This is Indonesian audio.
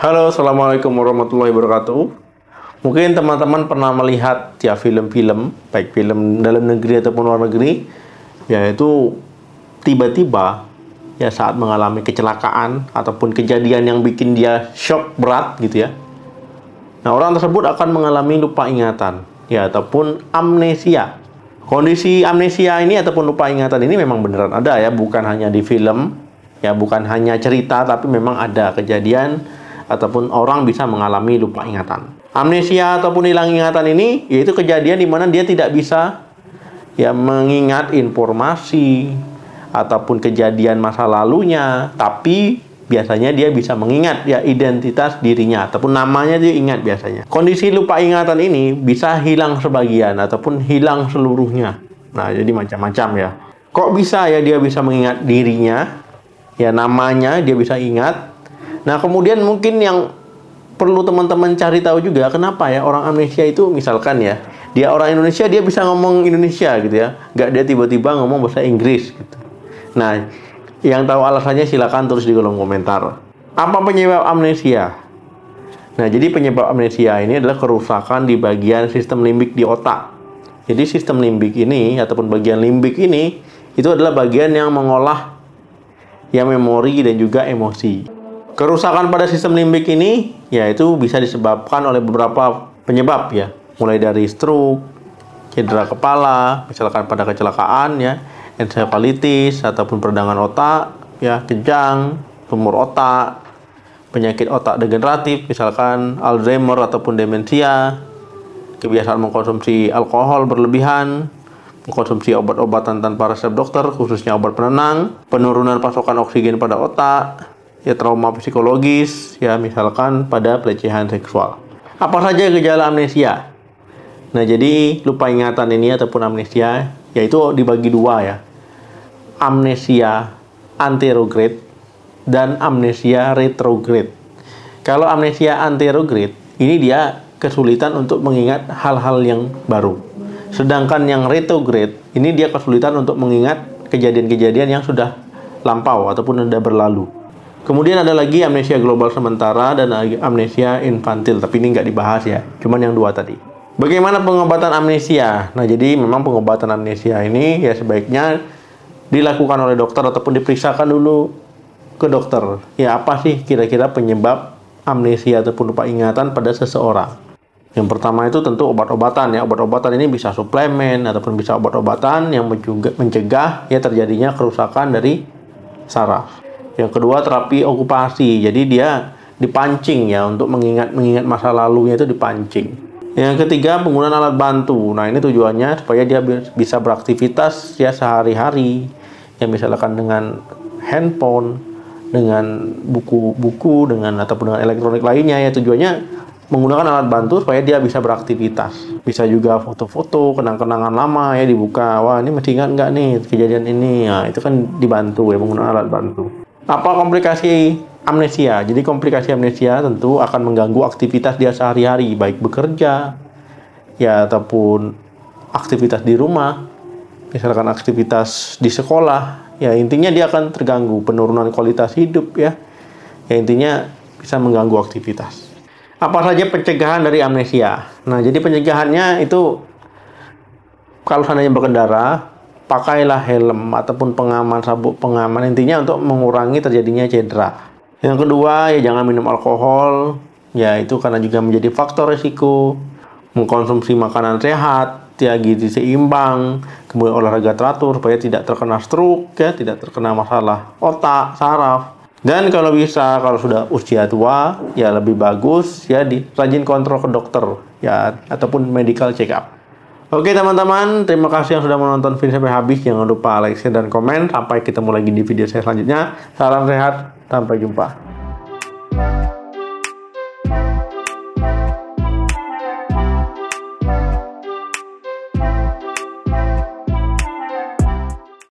Halo, Assalamualaikum warahmatullahi wabarakatuh. Mungkin teman-teman pernah melihat ya film-film, baik film dalam negeri ataupun luar negeri, yaitu tiba-tiba ya saat mengalami kecelakaan ataupun kejadian yang bikin dia shock berat gitu ya. Nah, orang tersebut akan mengalami lupa ingatan ya ataupun amnesia. Kondisi amnesia ini ataupun lupa ingatan ini memang beneran ada ya, bukan hanya di film, ya bukan hanya cerita, tapi memang ada kejadian ataupun orang bisa mengalami lupa ingatan. Amnesia ataupun hilang ingatan ini yaitu kejadian di mana dia tidak bisa ya mengingat informasi ataupun kejadian masa lalunya, tapi biasanya dia bisa mengingat ya identitas dirinya ataupun namanya dia ingat biasanya. Kondisi lupa ingatan ini bisa hilang sebagian ataupun hilang seluruhnya. Nah, jadi macam-macam ya. Kok bisa ya dia bisa mengingat dirinya? Ya namanya dia bisa ingat. Nah, kemudian mungkin yang perlu teman-teman cari tahu juga, kenapa ya orang amnesia itu, misalkan ya, dia orang Indonesia, dia bisa ngomong Indonesia gitu ya, nggak dia tiba-tiba ngomong bahasa Inggris gitu. Nah, yang tahu alasannya silakan tulis di kolom komentar. Apa penyebab amnesia? Nah, jadi penyebab amnesia ini adalah kerusakan di bagian sistem limbik di otak. Jadi sistem limbik ini, ataupun bagian limbik ini, itu adalah bagian yang mengolah ya memori dan juga emosi. Kerusakan pada sistem limbik ini yaitu bisa disebabkan oleh beberapa penyebab ya, mulai dari stroke, cedera kepala, misalkan pada kecelakaan ya, encephalitis ataupun peradangan otak ya, kejang, tumor otak, penyakit otak degeneratif, misalkan Alzheimer ataupun demensia, kebiasaan mengkonsumsi alkohol berlebihan, mengkonsumsi obat-obatan tanpa resep dokter, khususnya obat penenang, penurunan pasokan oksigen pada otak, ya trauma psikologis, ya misalkan pada pelecehan seksual. Apa saja gejala amnesia? Nah, jadi lupa ingatan ini ataupun amnesia, yaitu dibagi dua ya. Amnesia anterograde dan amnesia retrograde. Kalau amnesia anterograde, ini dia kesulitan untuk mengingat hal-hal yang baru. Sedangkan yang retrograde, ini dia kesulitan untuk mengingat kejadian-kejadian yang sudah lampau ataupun sudah berlalu. Kemudian ada lagi amnesia global sementara dan amnesia infantil, tapi ini nggak dibahas ya, cuman yang dua tadi. Bagaimana pengobatan amnesia? Nah, jadi memang pengobatan amnesia ini ya sebaiknya dilakukan oleh dokter ataupun diperiksakan dulu ke dokter. Ya, apa sih kira-kira penyebab amnesia ataupun lupa ingatan pada seseorang? Yang pertama itu tentu obat-obatan ya. Obat-obatan ini bisa suplemen ataupun bisa obat-obatan yang mencegah ya terjadinya kerusakan dari saraf. Yang kedua, terapi okupasi. Jadi dia dipancing ya untuk mengingat masa lalunya, itu dipancing. Yang ketiga, penggunaan alat bantu. Nah, ini tujuannya supaya dia bisa beraktivitas ya sehari-hari. Ya misalkan dengan handphone, dengan buku-buku, ataupun dengan elektronik lainnya ya, tujuannya menggunakan alat bantu supaya dia bisa beraktivitas. Bisa juga foto-foto, kenang-kenangan lama ya dibuka. Wah, ini masih ingat nggak nih kejadian ini? Nah, itu kan dibantu ya menggunakan alat bantu. Apa komplikasi amnesia? Jadi komplikasi amnesia tentu akan mengganggu aktivitas dia sehari-hari, baik bekerja ya ataupun aktivitas di rumah, misalkan aktivitas di sekolah. Ya intinya dia akan terganggu, penurunan kualitas hidup ya. Ya intinya bisa mengganggu aktivitas. Apa saja pencegahan dari amnesia? Nah, jadi pencegahannya itu kalau seandainya berkendara, pakailah helm ataupun pengaman, sabuk pengaman, intinya untuk mengurangi terjadinya cedera. Yang kedua, ya jangan minum alkohol, ya itu karena juga menjadi faktor risiko. Mengkonsumsi makanan sehat, ya gizi seimbang, kemudian olahraga teratur supaya tidak terkena stroke, ya tidak terkena masalah otak, saraf. Dan kalau bisa, kalau sudah usia tua, ya lebih bagus ya rajin kontrol ke dokter, ya ataupun medical check up. Oke teman-teman, terima kasih yang sudah menonton video sampai habis. Jangan lupa like, share, dan komen. Sampai ketemu lagi di video saya selanjutnya. Salam sehat, sampai jumpa.